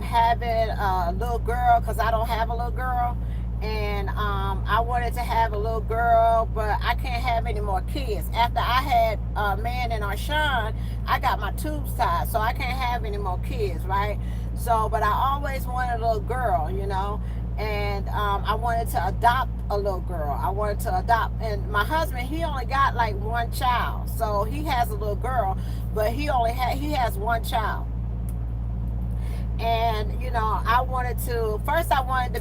having a little girl because I don't have a little girl. And I wanted to have a little girl, but I can't have any more kids. After I had a man in Arshawn, I got my tubes tied, so I can't have any more kids, right? So, but I always wanted a little girl, you know. And I wanted to adopt a little girl. I wanted to adopt, and my husband, he only got like one child, so he has a little girl, but he has one child. And you know, I wanted to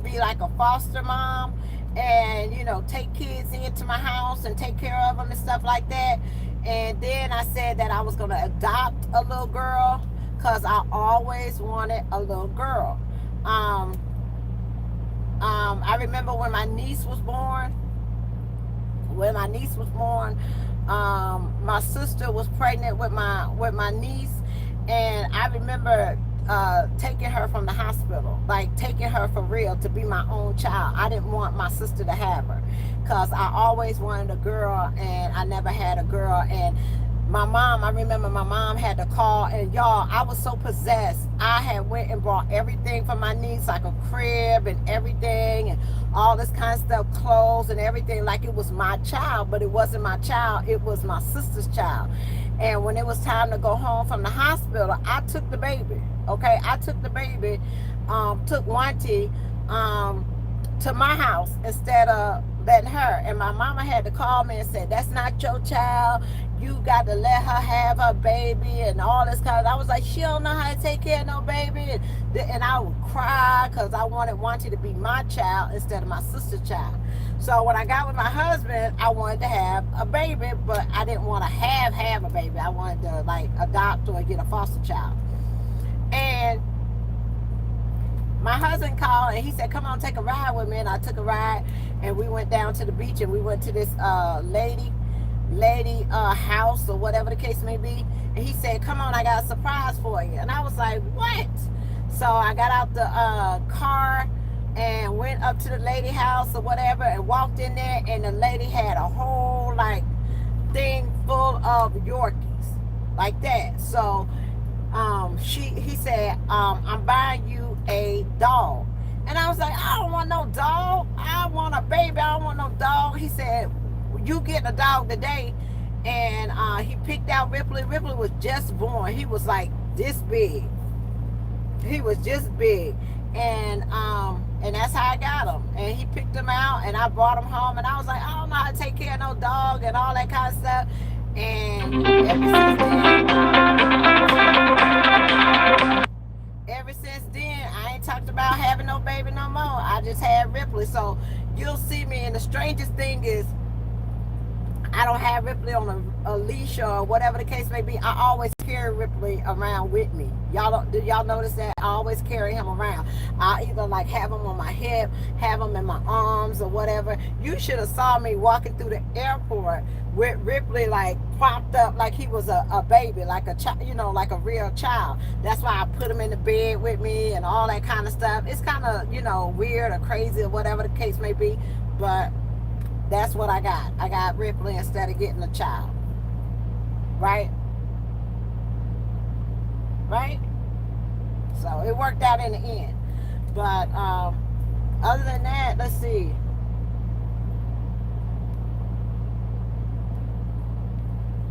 be like a foster mom, and you know, take kids into my house and take care of them and stuff like that. And then I said that I was going to adopt a little girl because I always wanted a little girl. I remember when my niece was born. My sister was pregnant with my niece, and I remember taking her from the hospital, like taking her for real to be my own child. I didn't want my sister to have her because I always wanted a girl, and I never had a girl. And I remember my mom had to call, and y'all, I was so possessed. I had went and bought everything for my niece, like a crib and everything, and all this kind of stuff, clothes and everything, like it was my child, but it wasn't my child. It was my sister's child. And when it was time to go home from the hospital, I took the baby. Okay, I took the baby, took Wanty to my house instead of letting her. And my mama had to call me and say, "That's not your child. You got to let her have her baby," and all this kind of. I was like, she don't know how to take care of no baby, and I would cry because I wanted Wanty to be my child instead of my sister's child. So when I got with my husband, I wanted to have a baby, but I didn't want to have a baby. I wanted to like adopt or get a foster child. And my husband called and he said, "Come on, take a ride with me." And I took a ride, and we went down to the beach, and we went to this lady house or whatever the case may be. And he said, "Come on, I got a surprise for you." And I was like, "What?" So I got out the car and went up to the lady house or whatever and walked in there, and the lady had a whole like thing full of Yorkies like that. So he said, "I'm buying you a dog." And I was like, "I don't want no dog. I want a baby. I don't want no dog." He said, "You getting a dog today." And he picked out Ripley. Ripley was just born. He was like this big. He was just big. And that's how I got him. And he picked him out, and I brought him home. And I was like, I don't know how to take care of no dog and all that kind of stuff. And ever since then, I ain't talked about having no baby no more. I just had Ripley. So you'll see me. And the strangest thing is, I don't have Ripley on a leash or whatever the case may be. I always carry Ripley around with me. Did y'all notice that? I always carry him around. I either like have him on my hip, have him in my arms or whatever. You should have saw me walking through the airport with Ripley like propped up like he was a baby, like a child, you know, like a real child. That's why I put him in the bed with me and all that kind of stuff. It's kind of, you know, weird or crazy or whatever the case may be, but that's what I got. I got Ripley instead of getting a child. Right? Right? So it worked out in the end. But other than that, let's see.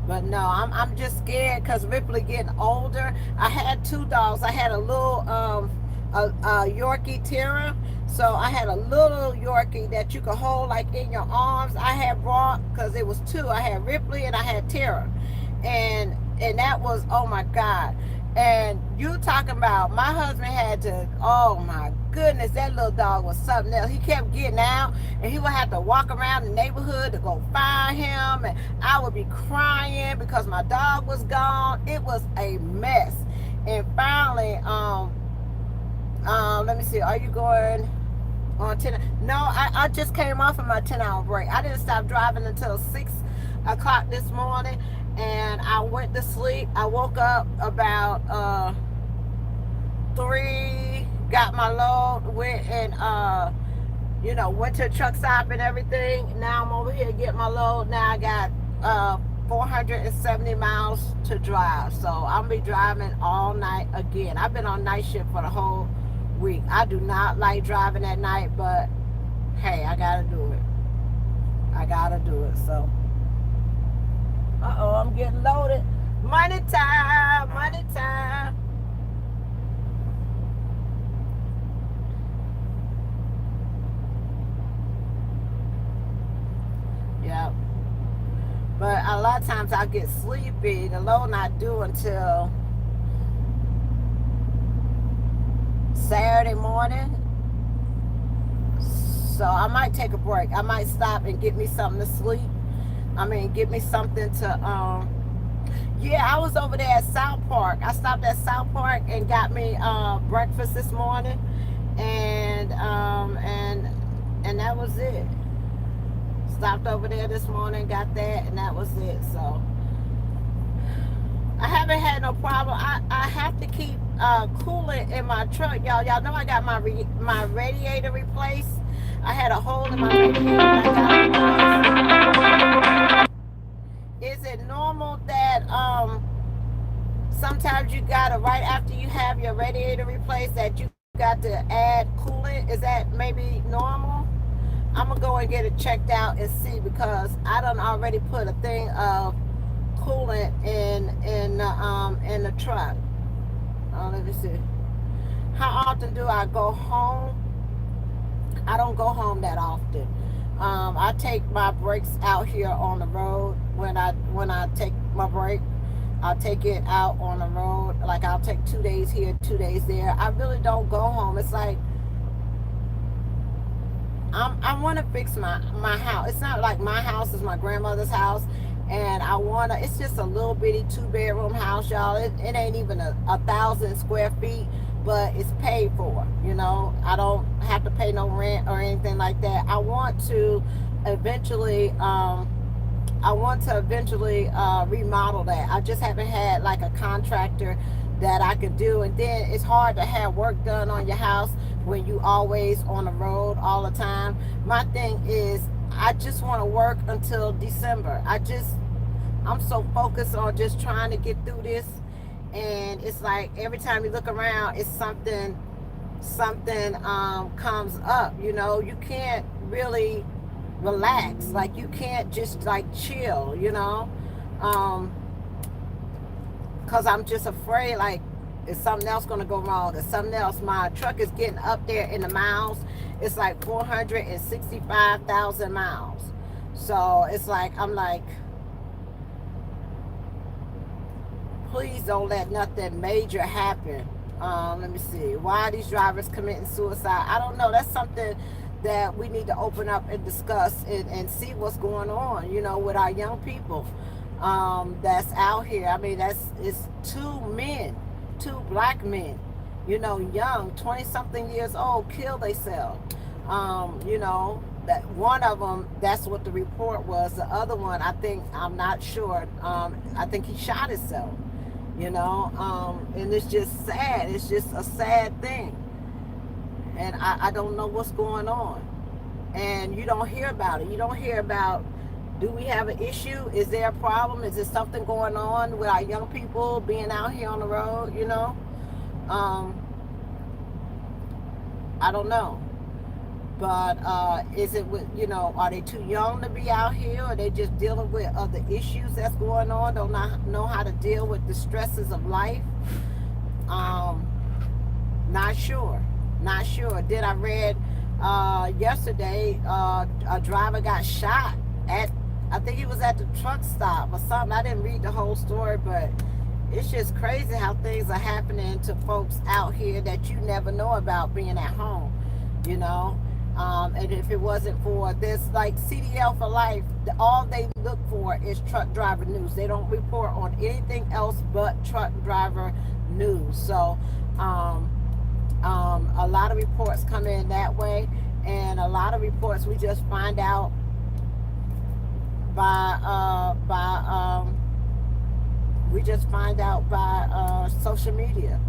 But no, I'm just scared because Ripley getting older. I had two dogs. I had a little a Yorkie Terrier. So I had a little Yorkie that you could hold like in your arms. I had brought, because it was two. I had Ripley and I had Tara. And that was, oh my God. And You talking about my husband had to, oh my goodness, that little dog was something else. He kept getting out and he would have to walk around the neighborhood to go find him. And I would be crying because my dog was gone. It was a mess. And finally, let me see, are you going on 10? No, I just came off of my 10-hour break. I didn't stop driving until 6 o'clock this morning, and I went to sleep. I woke up about 3, got my load, went and went to a truck stop and everything. Now I'm over here getting my load. Now I got 470 miles to drive, so I'll be driving all night again. I've been on night shift for the whole week. I do not like driving at night, but hey, I gotta do it. So I'm getting loaded. Money time. Yep. But a lot of times I get sleepy. The load not due until Saturday morning. So I might take a break. I might stop and get me something to sleep. Get me something to I was over there at South Park. I stopped at South Park and got me breakfast this morning, and that was it. Stopped over there this morning, got that, and that was it. So I haven't had no problem. I have to keep coolant in my truck, y'all. Y'all know I got my radiator replaced. I had a hole in my radiator and I got it replaced. Is it normal that sometimes you gotta, right after you have your radiator replaced, that you got to add coolant? Is that maybe normal? I'm gonna go and get it checked out and see, because I done already put a thing of coolant in the truck. Let me see. How often do I go home? I don't go home that often. I take my breaks out here on the road. When I take my break, I'll take it out on the road. Like, I'll take 2 days here, 2 days there. I really don't go home. It's like I want to fix my house. It's not like my house is my grandmother's house, and it's just a little bitty 2-bedroom house, y'all. It ain't even 1,000 square feet, but it's paid for. I don't have to pay no rent or anything like that. I want to eventually remodel that. I just haven't had like a contractor that I could do. And then it's hard to have work done on your house when you always on the road all the time. My thing is, I just want to work until December. I'm so focused on just trying to get through this, and it's like every time you look around, it's something comes up. You can't really relax. Like, you can't just like chill, because I'm just afraid, like, is something else going to go wrong? Is something else? My truck is getting up there in the miles. It's like 465,000 miles. So it's like, I'm like, please don't let nothing major happen. Let me see. Why are these drivers committing suicide? I don't know. That's something that we need to open up and discuss and see what's going on, with our young people that's out here. It's 2 black men, young, 20-something years old, kill themselves. That one of them, that's what the report was. The other one, I'm not sure. I think he shot himself, and it's just sad. It's just a sad thing. And I don't know what's going on. And you don't hear about it. You don't hear about, do we have an issue? Is there a problem? Is there something going on with our young people being out here on the road, I don't know. But is it with, are they too young to be out here? Are they just dealing with other issues that's going on? Don't know how to deal with the stresses of life? Not sure. Then I read yesterday a driver got shot I think he was at the truck stop or something. I didn't read the whole story, but it's just crazy how things are happening to folks out here that you never know about being at home, you know. And if it wasn't for this, like CDL for life, all they look for is truck driver news. They don't report on anything else but truck driver news. So a lot of reports come in that way, and a lot of reports we just find out by we just find out by social media,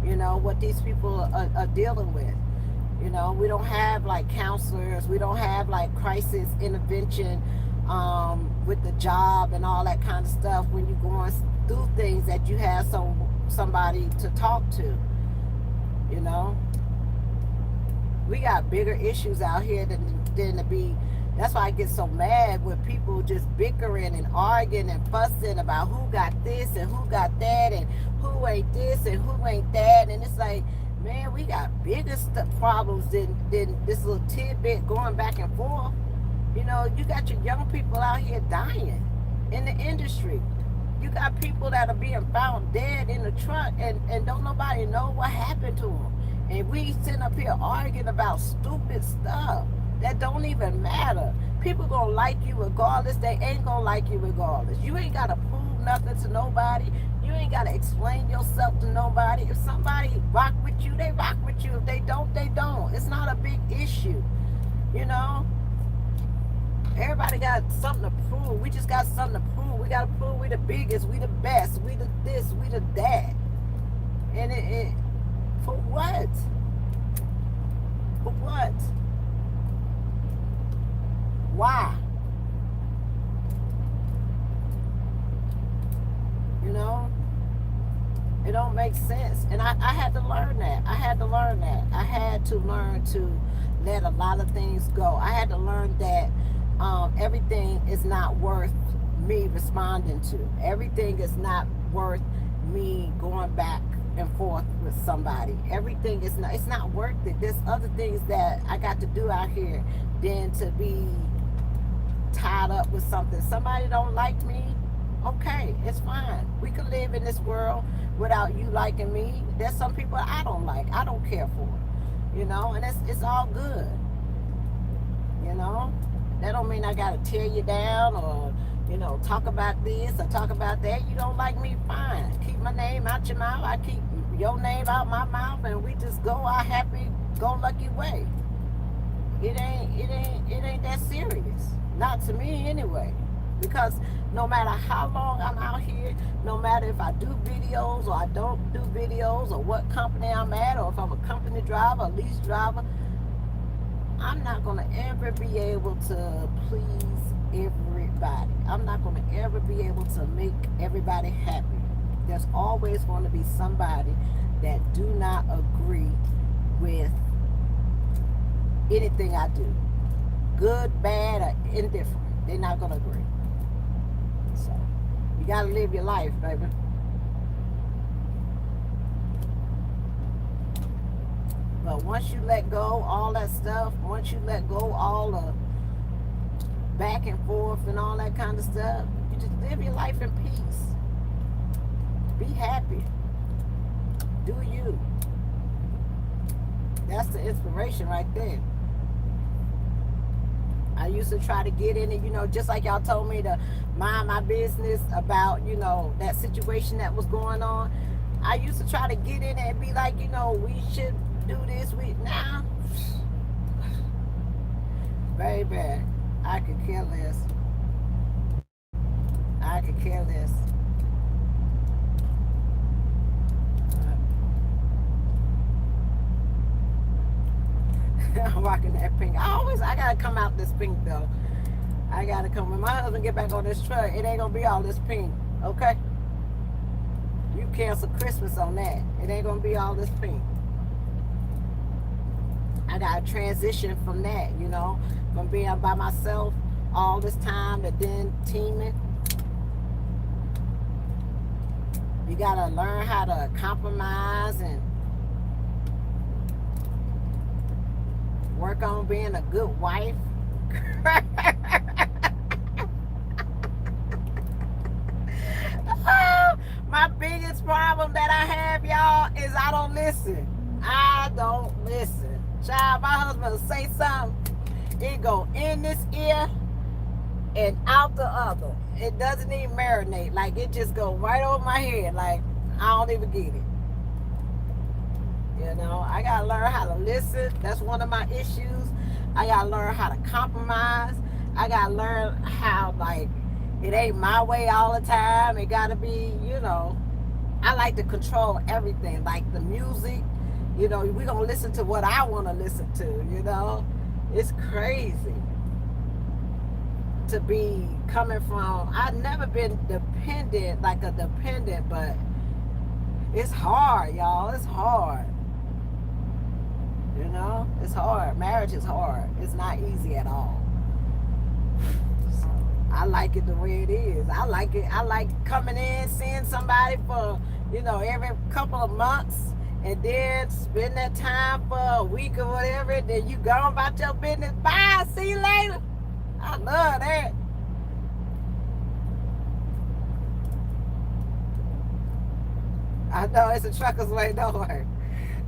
you know, what these people are dealing with. You know, we don't have like counselors, we don't have like crisis intervention with the job and all that kind of stuff when you're going through things, that you have somebody to talk to. You know, we got bigger issues out here than to be. That's why I get so mad with people just bickering and arguing and fussing about who got this and who got that and who ain't this and who ain't that. And it's like, man, we got bigger problems than this little tidbit going back and forth. You know, you got your young people out here dying in the industry. You got people that are being found dead in the truck, and don't nobody know what happened to them. And we sitting up here arguing about stupid stuff that don't even matter. People gonna like you regardless. They ain't gonna like you regardless. You ain't gotta prove nothing to nobody. You ain't gotta explain yourself to nobody. If somebody rock with you, they rock with you. If they don't, they don't. It's not a big issue, you know. Everybody got something to prove. We just got something to prove. We gotta prove we the biggest, we the best, we the this, we the that. And it for what? For what? Why? You know, it don't make sense. And I had to learn that. I had to learn to let a lot of things go. I had to learn that everything is not worth me responding to. Everything is not worth me going back and forth with somebody. Everything is not, it's not worth it. There's other things that I got to do out here than to be tied up with something. Somebody don't like me, okay, it's fine. We can live in this world without you liking me. There's some people I don't like, I don't care for, you know, and it's all good, you know. That don't mean I gotta tear you down or, you know, talk about this or talk about that. You don't like me, fine. Keep my name out your mouth, I keep your name out my mouth, and we just go our happy go lucky way. It ain't that serious. Not to me anyway. Because no matter how long I'm out here, no matter if I do videos or I don't do videos, or what company I'm at, or if I'm a company driver, a lease driver, I'm not going to ever be able to please everybody. I'm not going to ever be able to make everybody happy. There's always going to be somebody that do not agree with anything I do. Good, bad, or indifferent. They're not going to agree. So, you got to live your life, baby. But once you let go all that stuff, once you let go all the back and forth and all that kind of stuff, you just live your life in peace. Be happy. Do you. That's the inspiration right there. I used to try to get in it, you know, just like y'all told me to mind my business about, you know, that situation that was going on. I used to try to get in it and be like, you know, we should do this. Now, baby, I could care less. I could care less. I'm rocking that pink. I gotta come out this pink though. I gotta come. When my husband get back on this truck, it ain't gonna be all this pink, okay? You cancel Christmas on that. It ain't gonna be all this pink. I gotta transition from that, you know, from being by myself all this time and then teaming. You gotta learn how to compromise and work on being a good wife. My biggest problem that I have, y'all, is I don't listen. I don't listen. Child, my husband will say something, it go in this ear and out the other. It doesn't even marinate. Like, it just go right over my head. Like, I don't even get it. You know, I gotta learn how to listen. That's one of my issues. I gotta learn how to compromise. I gotta learn how, like, it ain't my way all the time. It gotta be, you know, I like to control everything. Like the music, you know, we gonna listen to what I wanna listen to, you know. It's crazy to be coming from, I've never been dependent, like a dependent, but it's hard, y'all. It's hard. You know, it's hard. Marriage is hard. It's not easy at all. So I like it the way it is. I like it. I like coming in, seeing somebody for, you know, every couple of months, and then spend that time for a week or whatever. Then you go about your business. Bye. See you later. I love that. I know it's a trucker's way, don't worry.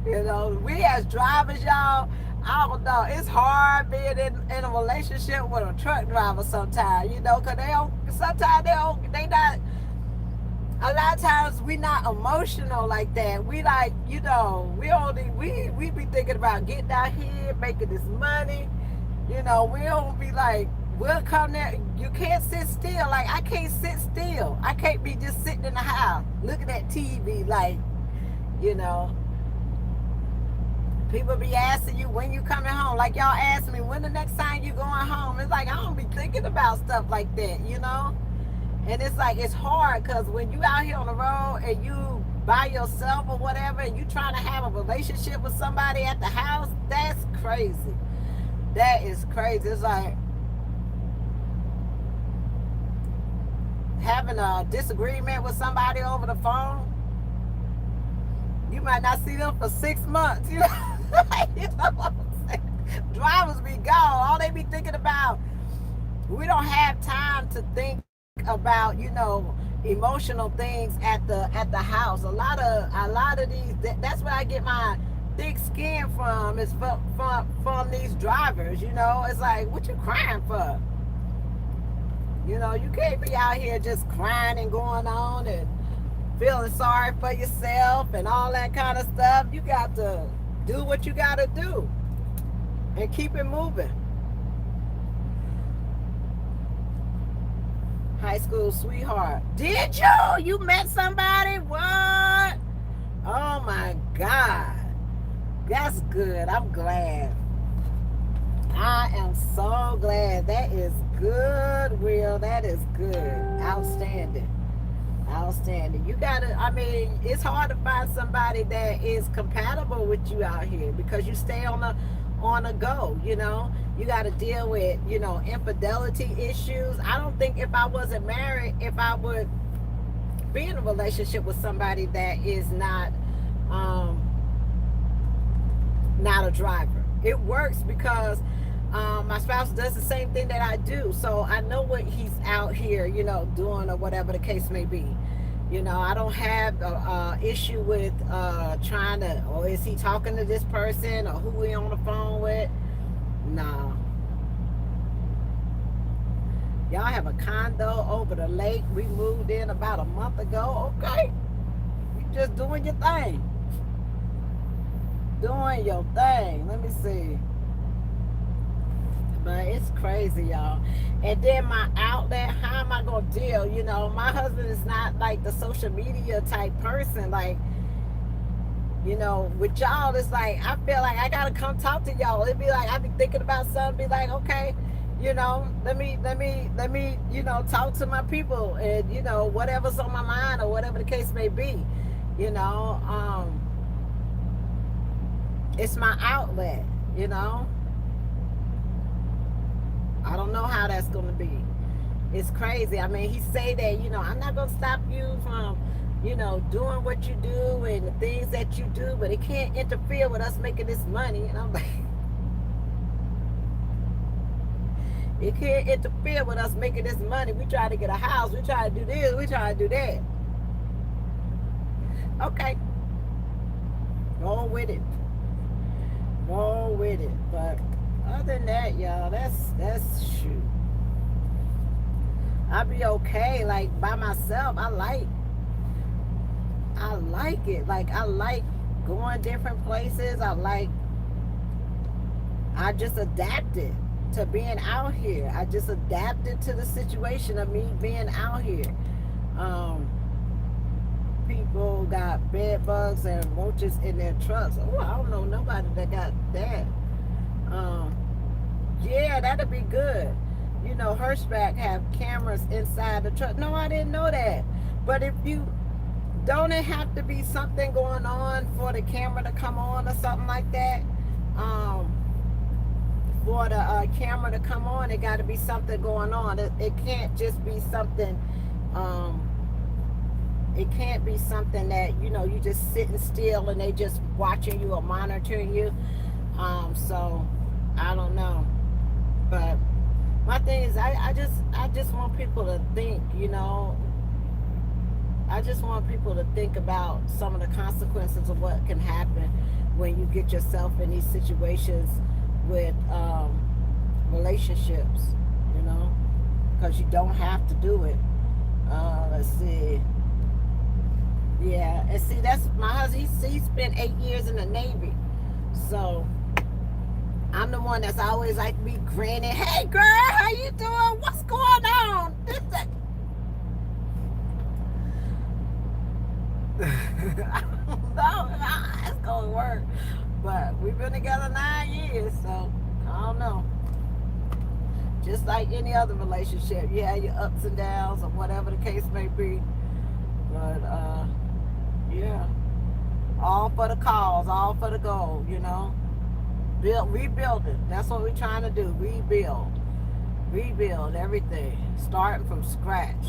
You know, we as drivers, y'all, I don't know. It's hard being in a relationship with a truck driver sometimes, you know, because they not, a lot of times we not emotional like that. We like, you know, we be thinking about getting out here, making this money. You know, we don't be like, we'll come there. You can't sit still. Like, I can't sit still. I can't be just sitting in the house looking at TV. Like, you know, people be asking you when you coming home. Like, y'all ask me, when the next time you going home? It's like, I don't be thinking about stuff like that, you know? And it's like, it's hard because when you out here on the road and you by yourself or whatever, and you trying to have a relationship with somebody at the house, that's crazy. That is crazy. It's like having a disagreement with somebody over the phone. You might not see them for 6 months. You know, you know what I'm saying? Drivers be gone. All they be thinking about, we don't have time to think about, you know, emotional things at the house. A lot of these, that's where I get my thick skin from, is from these drivers. You know, it's like, what you crying for? You know, you can't be out here just crying and going on and feeling sorry for yourself and all that kind of stuff. You got to do what you got to do and keep it moving. High school sweetheart. Did you? You met somebody? What? Oh my God. That's good. I'm glad. I am so glad. That is good, Will. That is good. Outstanding. Outstanding. You gotta, I mean, it's hard to find somebody that is compatible with you out here because you stay on a go, you know. You gotta deal with, you know, infidelity issues. I don't think if I wasn't married, if I would be in a relationship with somebody that is not a driver. It works because my spouse does the same thing that I do, so I know what he's out here, you know, doing or whatever the case may be. You know, I don't have a issue with trying to, or is he talking to this person, or who he on the phone with? No. Y'all have a condo over the lake. We moved in about a month ago. Okay, you just doing your thing. Doing your thing. Let me see. But it's crazy, y'all. And then my outlet, how am I gonna deal? You know, my husband is not like the social media type person. Like, you know, with y'all, it's like, I feel like I gotta come talk to y'all. It'd be like, I be thinking about something, be like, okay, you know, let me, you know, talk to my people, and, you know, whatever's on my mind or whatever the case may be, you know, it's my outlet, you know. I don't know how that's going to be. It's crazy. I mean, he say that, you know, I'm not going to stop you from, you know, doing what you do and the things that you do, but it can't interfere with us making this money. And I'm like, it can't interfere with us making this money. We try to get a house. We try to do this. We try to do that. Okay, roll with it. Roll with it. But other than that, y'all, that's shoot. I'll be okay. Like by myself, I like it. Like I like going different places. I just adapted to being out here. I just adapted to the situation of me being out here. Um, People got bed bugs and roaches in their trucks. Oh, I don't know nobody that got that. Um, yeah, that'd be good. You know, Hirschback have cameras inside the truck. No, I didn't know that. But if you don't, it have to be something going on for the camera to come on or something like that. Um, for the camera to come on, it got to be something going on. It can't just be something. Um, it can't be something that you just sitting still and they just watching you or monitoring you. So I don't know, but my thing is, I just want people to think. I just want people to think about some of the consequences of what can happen when you get yourself in these situations with relationships, because you don't have to do it. Let's see. Yeah, and see, that's my husband. He spent 8 years in the Navy, so I'm the one that's always like me grinning. Hey, girl, how you doing? What's going on? This, that. I don't know. It's gonna work, but we've been together 9 years, so I don't know. Just like any other relationship, you have your ups and downs or whatever the case may be. But yeah, all for the cause, all for the goal. Rebuild it. That's what we're trying to do. Rebuild everything, starting from scratch,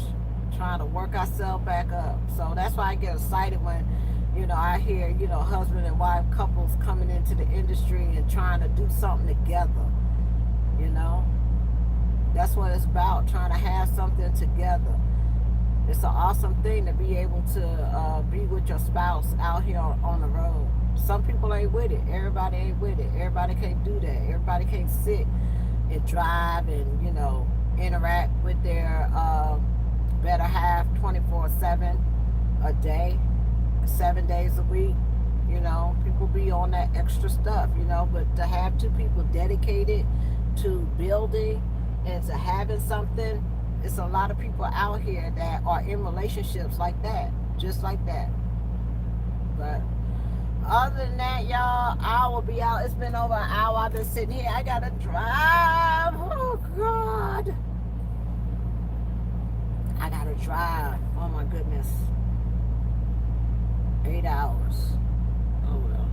trying to work ourselves back up. So that's why I get excited when I hear husband and wife couples coming into the industry and trying to do something together. That's what it's about, trying to have something together. It's an awesome thing to be able to be with your spouse out here on the road. Some people ain't with it. Everybody ain't with it. Everybody can't do that. Everybody can't sit and drive and interact with their better half 24/7 a day, 7 days a week. People be on that extra stuff. But to have two people dedicated to building and to having something, it's a lot of people out here that are in relationships like that, just like that. But other than that, y'all, I will be out. It's been over an hour. I've been sitting here. I gotta drive. Oh God, I gotta drive. Oh my goodness, 8 hours. Oh well.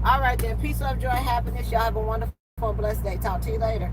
All right then. Peace, love, joy, happiness. Y'all have a wonderful, blessed day. Talk to you later.